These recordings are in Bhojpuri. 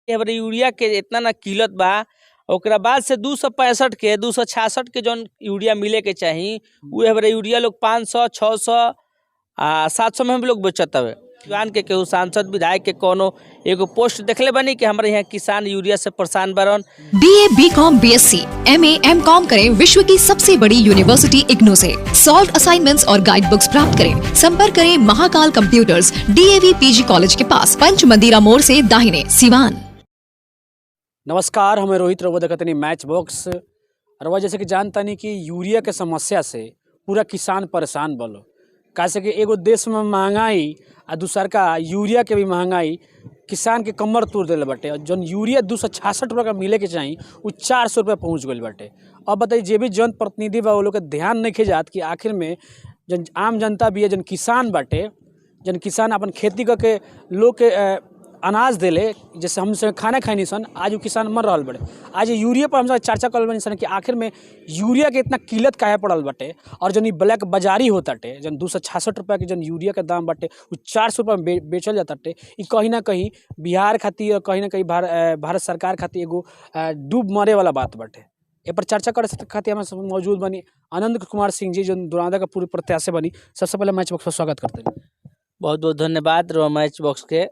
एबार यूरिया के इतना ना किल्लत बा, ओकरा बाद से 265 के 266 के जौन यूरिया मिले के चाही उ एबार यूरिया लोग 500 600 700 में हम लोग बेचत हवे। किसान के केहू सांसद विधायक के कोनो एगो पोस्ट देखले बनी कि हमारे यहाँ किसान यूरिया से परेशान बरन। BA, BCom, BSc, MA, MCom करें विश्व की सबसे बड़ी यूनिवर्सिटी इग्नू से। सॉल्व असाइनमेंट्स और गाइड बुक्स प्राप्त करें। संपर्क करें Mahakal computers, DAV PG college के पास, पंच मंदिरा मोड़ से दाहिने, सिवान। नमस्कार, हमें रोहित रवो देखतनी मैच बॉक्स। रवा जैसे कि जानता नहीं कि यूरिया के समस्या से पूरा किसान परेशान बलो, कैसे कि एगो देश में महंगाई आ दूसर का यूरिया के भी महंगाई किसान के कमर तोड़ दिले बाटे। और जौन यूरिया 266 रुपये का मिले के चाहिए वो 400 रुपये पहुँच गई बाटे। अब बताइए, जे भी जन प्रतिनिधि बा वो लोग के ध्यान नहीं जात कि आखिर में जन आम जनता भी है, जन किसान बाटे, जन किसान अपन खेती करके लोग के अनाज देले, जैसे हमसे खाना खाई नहीं सन, आज वो किसान मर रहा बड़े। आज यूरिया पर हम चर्चा कर बनी सन कि आखिर में यूरिया के इतना किल्लत काहे पड़ल बाटे। और जन ब्लैक बाजारी होताटे, जन 266 रुपये के जन यूरिया के दाम बाटे वो 400 रुपये में बेचल जाताटे। ये कहीं ना कहीं बिहार खातिर और कहीं ना कहीं भारत सरकार खातिर एगो डूब मरे वाला बात बाटे। ए पर चर्चा करे खातिर हमें मौजूद बनी आनंद कुमार सिंह जी, जो दुरादा का पूरी प्रत्याशी बनी। सबसे पहले मैच बॉक्स पर स्वागत करते हैं। बहुत बहुत धन्यवाद मैच बॉक्स के।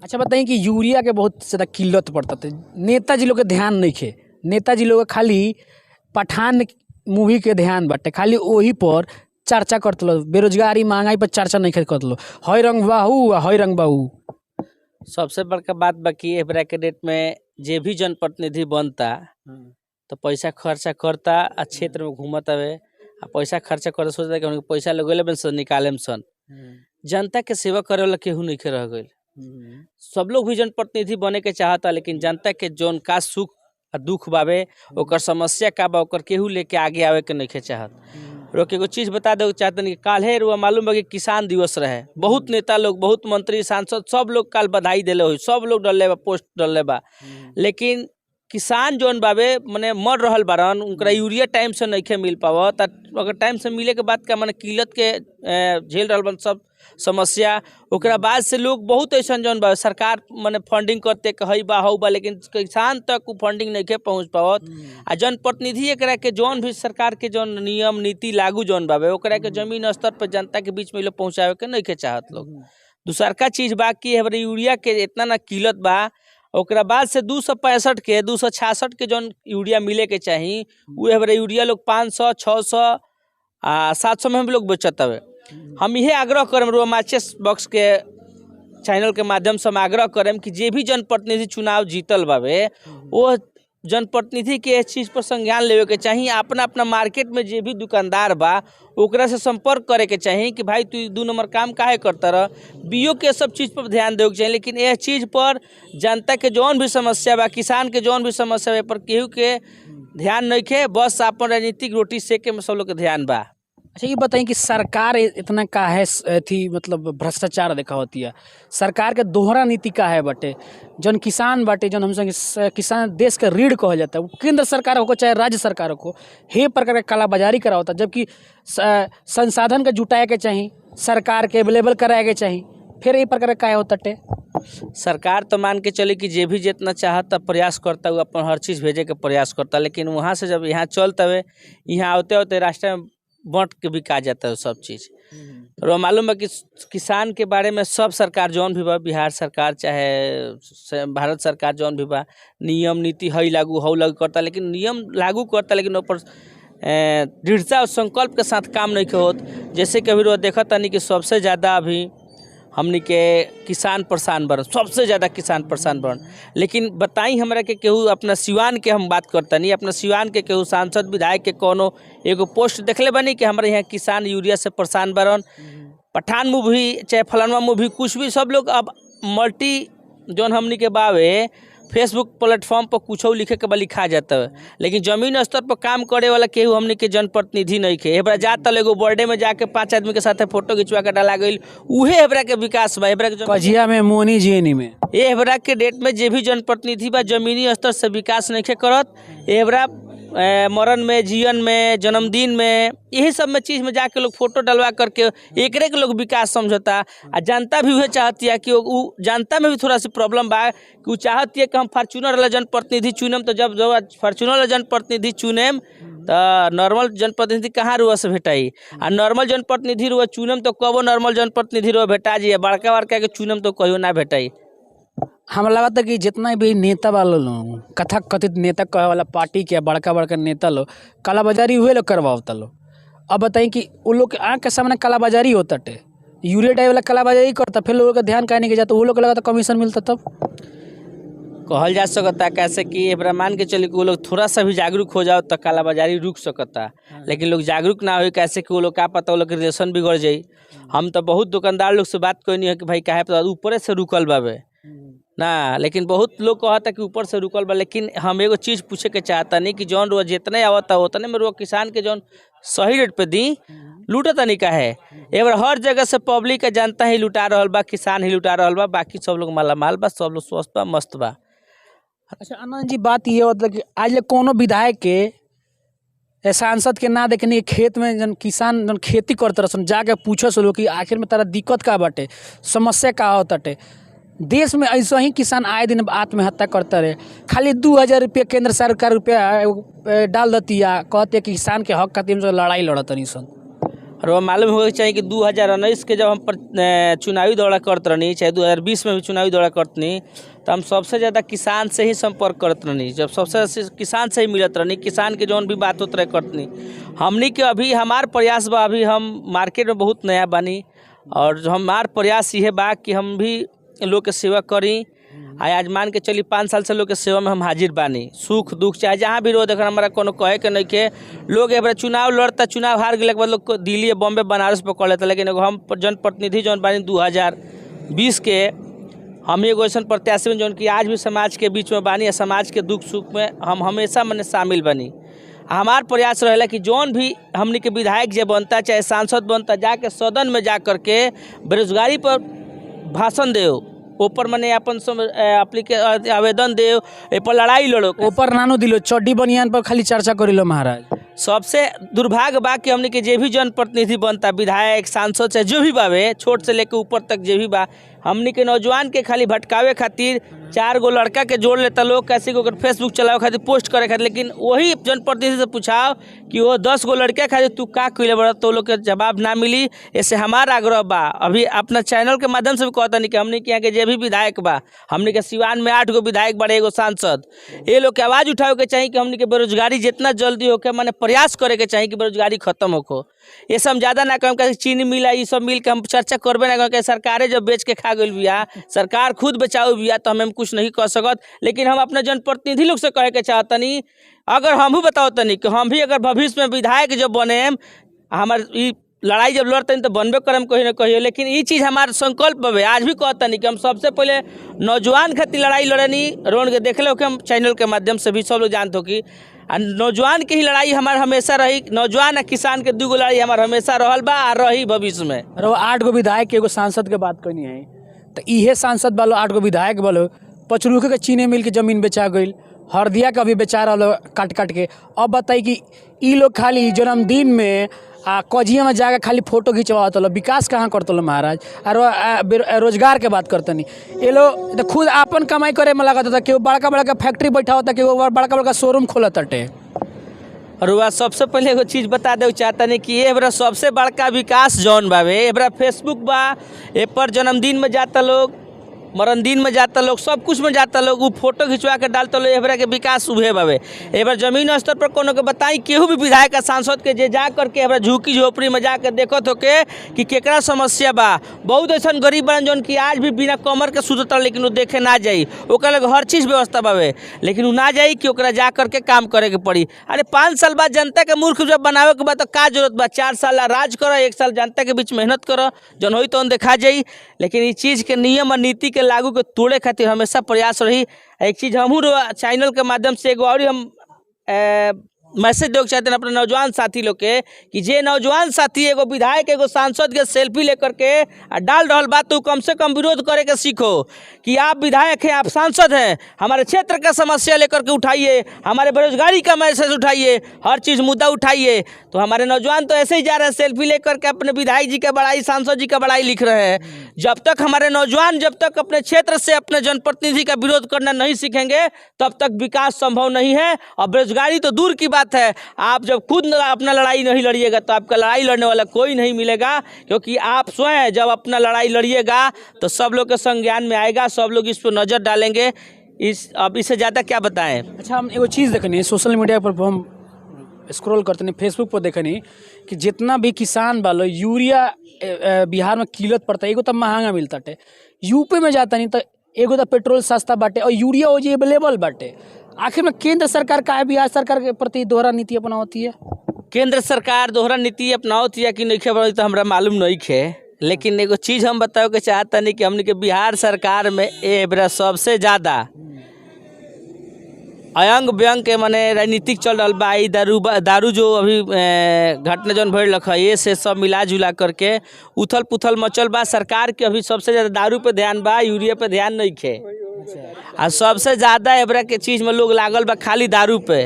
अच्छा बताइए कि यूरिया के बहुत ज़्यादा किल्लत पड़ता थे, नेताजी लोग के ध्यान नहीं खे। नेताजी लोग खाली पठान मूवी के ध्यान बाटे, खाली वही पर चर्चा करते लो, बेरोजगारी महंगाई पर चर्चा नहीं करते लो। हई रंग बाहू हई रंग बाहू। सबसे बड़का बात बाकी एबरा के डेट में जे भी जनप्रतिनिधि बनता तो पैसा खर्चा करता आ क्षेत्र में घूमत हवे आ पैसा खर्चा कर सोचता कि उनके पैसा लगेले बन सन निकाले सन। जनता के सेवा करे वाला केहू नहीं रह गई। सब लोग भी जनप्रतिनिधि बने के चाहता, लेकिन जनता के जौन का सुख आ दुख बावे, ओकर समस्या का बा, ओकर केहू लेके आगे आवे के नहीं चाहत। रोक एगो चीज बता दे चाहते कि काल्हे रुआ मालूम है कि किसान दिवस रहे। बहुत नेता लोग, बहुत मंत्री, सांसद सब लोग काल बधाई दिले हुई, सब लोग डले बा, पोस्ट डले बा। लेकिन किसान जौन बाबे मने मर रहल बारन, उनका यूरिया टाइम से नहीं मिल पावत। अगर टाइम से मिले के बाद का मने किल्लत के झेल रहल बन सब समस्या। ओकरा बाद से लोग बहुत ऐसा जौन बा सरकार मने फंडिंग करते कही बा हऊ बा, लेकिन किसान तक वो फंडिंग नहीं के पहुँच पावत। आ जनप्रतिनिधि एकरा के जौन भी सरकार के जौन नियम नीति लागू जौन बाबे ओकरा के जमीन स्तर पर जनता के बीच में लोग पहुँचावे के नहीं के चाहत लोग। दूसर का चीज बा कि एबार यूरिया के इतना ना किल्लत बा, ओकरा बाद से 265 के 266 के जौन यूरिया मिले के चाही वो एबार यूरिया लोग 500 600 700 में हम लोग बेचत हवे। हम यह आग्रह करम मैच बॉक्स के चैनल के माध्यम से हम आग्रह करम कि जे भी जनप्रतिनिधि चुनाव जीतल बावे वो जनप्रतिनिधि के इस चीज़ पर संज्ञान लेवे के चाहिए। अपना अपना मार्केट में जे भी दुकानदार बा ओकरा से संपर्क करे के चाहिए कि भाई तू 2 नंबर काम काहे करता रह। बीओ के सब चीज़ पर ध्यान देवे के चाहिए, लेकिन यह चीज़ पर जनता के जौन भी समस्या बा, किसान के जौन भी समस्या बा पर केहू के ध्यान नहीं खे। बस अपन राजनीतिक रोटी सेके में सब लोग के ध्यान बा। अच्छा ये बताइए कि सरकार इतना का है थी, मतलब भ्रष्टाचार देखा होती है। सरकार के दोहरा नीति का है बाटे। जौन किसान बाटे, जौन हमसे किसान देश का रीढ़ कहल जाता है, वो केंद्र सरकार हो चाहे राज्य सरकार हो, हे प्रकार के कालाबाजारी करा होता। जबकि संसाधन के जुटाए के चाहिए, सरकार के अवेलेबल कराए के चाहिए, फिर ये प्रकार का होता टे। सरकार तो मान के चले कि जे भी जितना चाहता प्रयास करता वो अपन हर चीज़ भेजे के प्रयास करता, लेकिन वहाँ से जब यहाँ चलता है, यहाँ होते होते रास्ते में बंट के बिका जाता है सब चीज़। और मालूम है कि किसान के बारे में सब सरकार जौन भी बा, बिहार सरकार चाहे भारत सरकार जौन भी बा, नियम नीति हई लागू करता, लेकिन नियम लागू करता लेकिन ऊपर दृढ़ता और संकल्प के साथ काम नहीं होत। जैसे कि अभी देखा तानी कि सबसे ज़्यादा अभी हमनी के किसान परेशान बन, सबसे ज़्यादा किसान परेशान बन। लेकिन बताई हमरा के केहू अपना सिवान के हम बात करता नहीं, अपना सिवान के केहू सांसद विधायक के कोनो एगो पोस्ट देखले बनी कि हमारे यहाँ किसान यूरिया से परेशान बरन। पठान मूवी चाहे फलानवा मूवी कुछ भी सब लोग अब मल्टी जौन हमनी के बावे फेसबुक प्लेटफॉर्म पर कुछ लिखे के बा लिखा जाता है, लेकिन जमीन स्तर पर काम करे वाला केहू हमने के जनप्रतिनिधि नहीं खे। हेबरा जाता एगो बर्थडे में जाके 5 आदमी के साथ फोटो खिंचवा के डाला गई, उहे हेबरा के विकास बा। हेबरा के कजिया में मोनी जीनी में ये हेबरा के डेट में जे भी जनप्रतिनिधि बा जमीनी स्तर से विकास नहीं खे करत। हेबरा मरण में, जीवन में, जन्मदिन में, यही सब में चीज़ में जाके लोग फोटो डलवा करके एक के लोग विकास समझता। आ जनता भी वह चाहती है कि वो जनता में भी थोड़ा सी प्रॉब्लम बा कि वो चाहती है कि हम फॉर्चूनर वाला जनप्रतिनिधि चुनेम, तो जब फॉर्चूनर वाला जनप्रतिनिधि चुनेम तो नॉर्मल जनप्रतिनिधि कहाँ रुआ से भेटाई। आ नॉर्मल जनप्रतिनिधि रुआ चुनेम तो कबो नॉर्मल जनप्रतिनिधि रुआ भेटा जी, बड़का बड़का के चुनेम तो कहियो ना भेटाई। हमरा लगा था कि जितना भी नेता वाला लोग, कथा कथित नेता कहे वाला पार्टी के बड़का बड़का नेता लोग कालाबाजारी हुए लोग करवाता लोग। अब बताई कि उन लोग के आँख के सामने कालाबाजारी होता टे, यूरिया डाई वाला कालाबाजारी करता, फिर लोगों का ध्यान काहे नहीं के जाता, वो लोग को लगा था कमीशन मिलता तब। कहल जा सकता कैसे कि एकरा मान के चली कि वो लोग थोड़ा सा भी जागरूक हो जाओ तो कालाबाजारी रुक सकता, लेकिन लोग जागरूक ना हो कैसे कि वो लोग क्या पता वो लोग के रिलेशन बिगड़ जाई। हम तो बहुत दुकानदार लोग से बात कोई नहीं है कि भाई काहे पता ऊपर से रुकल बाबे ना, लेकिन बहुत लोग कहता कि ऊपर से रुकल बा। लेकिन हम एगो चीज़ पूछे के चाहता नहीं कि जौन रुआ जितने आवता उतने में रुआ किसान के जौन सही रेट पे दी लूटता नहीं का है। एक बार हर जगह से पब्लिक का जनता ही लुटा रहा बा, किसान ही लुटा रहा बा, बाकी सब लोग मालामाल बा, सब लोग स्वस्थ बा, मस्त बा। अच्छा आनंद जी, बात ये होता कि आज कोनो विधायक के सांसद के ना देखने खेत में जन किसान जन खेती करते रसन जाके पूछस लोग कि आखिर में तारा दिक्कत का बाटे, समस्या का होताटे। देश में ऐसा ही किसान आए दिन आत्महत्या करते रहे, खाली 2000 रुपये केंद्र सरकार रुपया डाल देती है, कहते कि किसान के हक खातिर लड़ाई लड़त नहीं सन। और वो मालूम होगा चाहिए कि 2019 के जब हम चुनावी दौरा करते रहनी, चाहे 2020 में भी चुनावी दौरा करतनी, तो हम सबसे ज़्यादा किसान से ही संपर्क करत रहनी, जब सबसे किसान से ही मिलत रहनी, किसान के जौन भी बात होत रहे करतनी। हमनी के अभी हमार प्रयास बा, अभी हम मार्केट में बहुत नया बानी और हमार प्रयास ये बा कि हम भी लोग के सेवा करी। आज मान के चली 5 साल से लोग के सेवा में हम हाजिर बानी, सुख दुख चाहे जहाँ भी रो देखा हमारा कोनो कहे के नहीं के। लोग एक बार चुनाव लड़ता, चुनाव हार गए के बाद लोग दिल्ली, बॉम्बे, बनारस पकड़ लेता, लेकिन एगो हम जनप्रतिनिधि जौन बानी 2020 के हम एगो ऐसा प्रत्याशी में जौन कि आज भी समाज के बीच में बानी, समाज के दुख सुख में हम हमेशा मने शामिल बनी। हमार प्रयास रहेला कि जौन भी हमनी के विधायक जे बनता चाहे सांसद बनता, जाके सदन में जा करके बेरोजगारी पर भाषण देव, ऊपर मने अपन आवेदन देव, ए पर लड़ाई लड़ो, ऊपर नानो दिलो चड्डी बनियान पर खाली चर्चा करिलो महाराज। सबसे दुर्भाग्य बा कि हमने के जे भी जनप्रतिनिधि बनता, विधायक, सांसद चाहे जो भी बावे, छोट से लेकर ऊपर तक जे भी बा, हमने के नौजवान के खाली भटकावे खातिर 4 गो लड़का के जोड़ लेता लोग, कैसे को फेसबुक चलावे खातिर, पोस्ट करे खातिर। लेकिन वही जनप्रतिनिधि से पूछाओ कि वो 10 गो लड़का खातिर तू का कइले बड़ा, तो लोग के जवाब ना मिली। ऐसे हमारा आग्रह बा, अभी अपना चैनल के माध्यम से भी कहता नहीं कि हमने के यहाँ के जे भी विधायक बा, हमने के सिवान में 8 गो विधायक बड़े, एगो सांसद, ये लोग के आवाज़ उठावे के चाहिए कि हमने के बेरोजगारी जितना जल्दी होके मैंने प्रयास करे के चाहिए कि बेरोजगारी खत्म होको। ये सब ज़्यादा ना कम कर, चीनी मिला ये सब मिल के हम चर्चा करबे ना कर, सरकारें जब बेच के खा गई बिया, सरकार खुद बचाओ बिया, तो हमें कुछ नहीं कह सकत। लेकिन हम अपने जनप्रतिनिधि लोग से कहे के चाहतनी, अगर हम भी बताओ तनी कि हम भी अगर भविष्य में विधायक जब बने, हमार लड़ाई जब लड़ते तो बनबे करम कहीं ना कहीं। लेकिन ये चीज़ हमारा संकल्प बे, आज भी कहतनी कि हम सबसे पहले नौजवान खातिर लड़ाई लड़नी, रोन के देख लो कि हम चैनल के माध्यम से भी सब लोग जानते हो कि नौजवान की ही लड़ाई हमार हमेशा रही, नौजवान और किसान के 2 गो लड़ाई हमार हमेशा रहल बा और रही भविष्य में। और 8 गो विधायक एगो सांसद के बात करनी है, तो इहे सांसद वालों 8 गो विधायक वालों पचरुखे के चीनी मिल के जमीन बेचा गई, हरदिया का भी बेचा रहा काट काट के। अब बताई कि ई लोग खाली जन्मदिन में कजिया में जाकर खाली फोटो खिंचवाता लो, विकास कहाँ करते लो महाराज। और रोजगार के बात करते नहीं, ये लोग तो खुद अपन कमाई करे में लगा था, केहू बड़का बड़का फैक्ट्री बैठा होता, केहू बड़का बड़का शोरूम खोला तटे। और वह सबसे पहले एगो चीज़ बता दे चाहता नहीं कि ये बड़ा सबसे बड़का विकास जौन बावे, ये बड़ा फेसबुक बा, ए पर जन्मदिन में जाता लोग, मरण दिन में जाता लोग, सब कुछ में जाता लोग, वो फोटो खिंचवा के डालता लोग, एबरा के विकास उभे बावे। एबर जमीन स्तर पर कोनो के बताई, केहू भी विधायक सांसद के जे जा करके एबरा झुकी झोपड़ी में जाकर देखत हो के कि केकरा समस्या बा। बहुत ऐसा गरीब बन जौन कि आज भी बिना कमर के सुतता, लेकिन वो देखे ना जाई, ओकरा लगे हर चीज़ व्यवस्था बावे, लेकिन वो ना जाई कि ओकरा जा करके काम करे के पड़ी। अरे 5 साल बाद जनता के मूर्ख जब बनावे के बाद तो का जरूरत बा, 4 साल राज करो, 1 साल जनता के बीच मेहनत करो, जौन होई तो देखा जाई। लेकिन इस चीज़ के नियम और नीति के लागू के तोड़े खातिर हमेशा प्रयास रही। एक चीज़ हमहू चैनल के माध्यम से एगो और हम मैसेज देना चाहते हैं अपने नौजवान साथी लोग के कि जे नौजवान साथी एगो विधायक एगो सांसद के सेल्फी लेकर के डाल रहल बात तो कम से कम विरोध करे के सीखो कि आप विधायक हैं, आप सांसद हैं, हमारे क्षेत्र का समस्या लेकर के उठाइए, हमारे बेरोजगारी का मैसेज उठाइए, हर चीज़ मुद्दा उठाइए। तो हमारे नौजवान तो ऐसे ही जा रहे हैं सेल्फी लेकर के अपने विधायक जी का बड़ाई, सांसद जी का बड़ाई लिख रहे हैं। जब तक हमारे नौजवान जब तक अपने क्षेत्र से अपने जनप्रतिनिधि का विरोध करना नहीं सीखेंगे तब तक विकास संभव नहीं है। और बेरोजगारी तो दूर की बात है, आप जब खुद अपना लड़ाई नहीं लड़िएगा तो आपका लड़ाई लड़ने वाला कोई नहीं मिलेगा, क्योंकि आप स्वयं जब अपना लड़ाई लड़िएगा तो सब लोग के संज्ञान में आएगा, सब लोग इस पर नज़र डालेंगे। अब इससे ज़्यादा क्या बताएं। अच्छा, हम एगो चीज़ देखनी सोशल मीडिया पर हम स्क्रॉल करते नहीं, फेसबुक पर देखनी कि जितना भी किसान वालों यूरिया बिहार में किल्लत पड़ता है, एगो तो महंगा मिलता है, यूपी में जाता नहीं तो एगो तो पेट्रोल सस्ता बाटे और यूरिया हो जी अवेलेबल बाटे। आखिर में केंद्र सरकार का है बिहार सरकार के प्रति दोहरा नीति अपनाती है? केंद्र सरकार दोहरा नीति अपनाती है कि नहीं अपनाती तो हमरा मालूम नहीं है, लेकिन एगो चीज़ हम बताओ के चाहता नहीं कि हमने के बिहार सरकार में ए बेरा सबसे ज़्यादा अयंग व्यंग के माने राजनीतिक चल रहा बा। दारू जो अभी घटना जौन भर रखा ये से सब मिला जुला करके उथल पुथल मचल बा। सरकार के अभी सबसे ज़्यादा दारू पे ध्यान बा, यूरिया पे ध्यान नहीं खे। आ सबसे ज़्यादा एबरा के चीज़ में लोग लागल बा खाली दारू पे,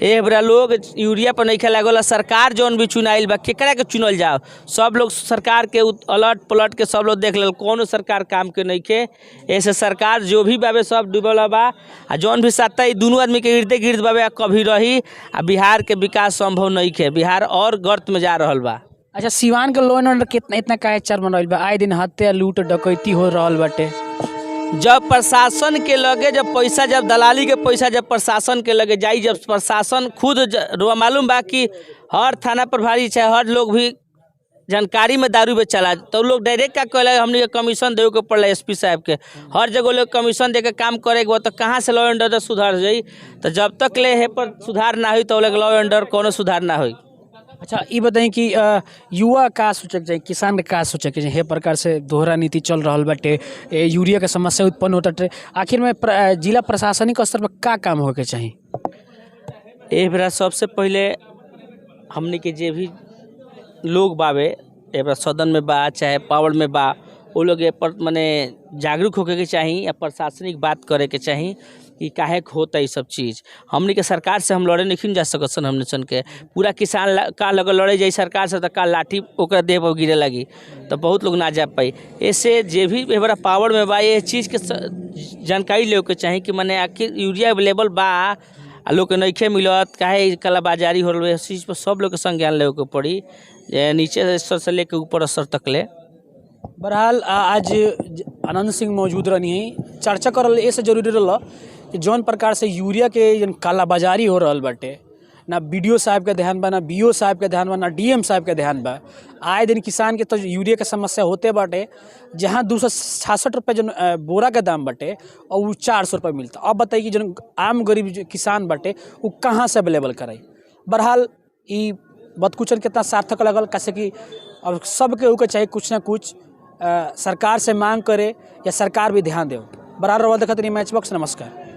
एबरा लोग यूरिया पर नहीं लागल। सरकार जौन भी चुनाइल बा केकरा के चुनल जाओ, सब लोग सरकार के अलट पलट के सब लोग देख लेल, कौनो सरकार काम के नहीं के। ऐसे सरकार जो भी बाबे सब डूबल बा, आ जौन भी सत्ता ई दोनों आदमी के इर्द गिर्द बाबे कभी रही। आ बिहार के विकास संभव नहीं के, बिहार और गर्त में जा रहल बा। अच्छा, सिवान के लॉ एंड ऑर्डर कितना इतना काहे चरमन रहल बा? आए दिन हत्या लूट डकैती हो रहल बाटे। जब प्रशासन के लगे जब पैसा, जब दलाली के पैसा जब प्रशासन के लगे जाई, जब प्रशासन खुद मालूम बा कि हर थाना प्रभारी चाहे हर लोग भी जानकारी में दारू बेचला, तो लोग डायरेक्ट क्या कहला हमने कमीशन देवे के पड़ला एसपी साहब के। हर जगह लोग कमीशन दे के काम करे के, तो कहाँ से लॉ एंड ऑर्डर सुधार जाई? तो जब तक ले है पर सुधार ना हुई तो लॉ एंड ऑर्डर कोनो सुधार ना हुई। अच्छा, ये बताएं कि युवा का सोचे चाहिए, किसान का सोचे चाहिए, हे प्रकार से दोहरा नीति चल रहा बाटे, यूरिया के समस्या उत्पन्न होता है, आखिर में जिला प्रशासनिक स्तर पर का काम होके चाहिए? ए बेरा सबसे पहले हमने के जे भी लोग बावे ए बेरा सदन में बा चाहे पावर में बा, वो लोग ए पर मने जागरूक होके के चाहिए या प्रशासनिक बात करे के चाहिए कि काहे होता है सब चीज़। हमने के सरकार से हम लड़े नहीं जा सकत सन, हमने सन के पूरा किसान का लगे लड़े जाए सरकार से तो का लाठी ओकरा देह पर गिरे लगी तो बहुत लोग ना जा पाई। ऐसे जे भी बड़ा पावर में बा ये चीज़ के जानकारी ले के चाहिए कि मैंने आखिर यूरिया अवेलेबल बा आ लोग के नइखे मिलत, काहे कालाबाजारी हो रही है, इस चीज़ पर सब लोग के संज्ञान ले के पड़ी, नीचे स्तर से लेकर ऊपर स्तर तक ले। बहरहाल आज आनंद सिंह मौजूद रहनी है, चर्चा करल ऐसे जरूरी रहा कि जौन प्रकार से यूरिया के जन कालाबाजारी हो रहा बाटे, ना बीडीओ साहब का ध्यान बा, ना बीओ साहब का ध्यान बा, ना डीएम साहब का ध्यान बा। आए दिन किसान के तो यूरिया के समस्या होते बाटे, जहाँ 266 रुपये जन बोरा का दाम बाटे और वो 400 रुपये मिलता। अब बताइए कि जन आम गरीब किसान बाटे वो कहाँ से अवेलेबल कराई? बहरहाल ये बदकुचन कितना सार्थक लगल, कैसे कि अब सबके ऊपर चाहिए कुछ ना कुछ सरकार से मांग करे या सरकार भी ध्यान दे। बहरहाल रवा देखते नहीं मैच बॉक्स। नमस्कार।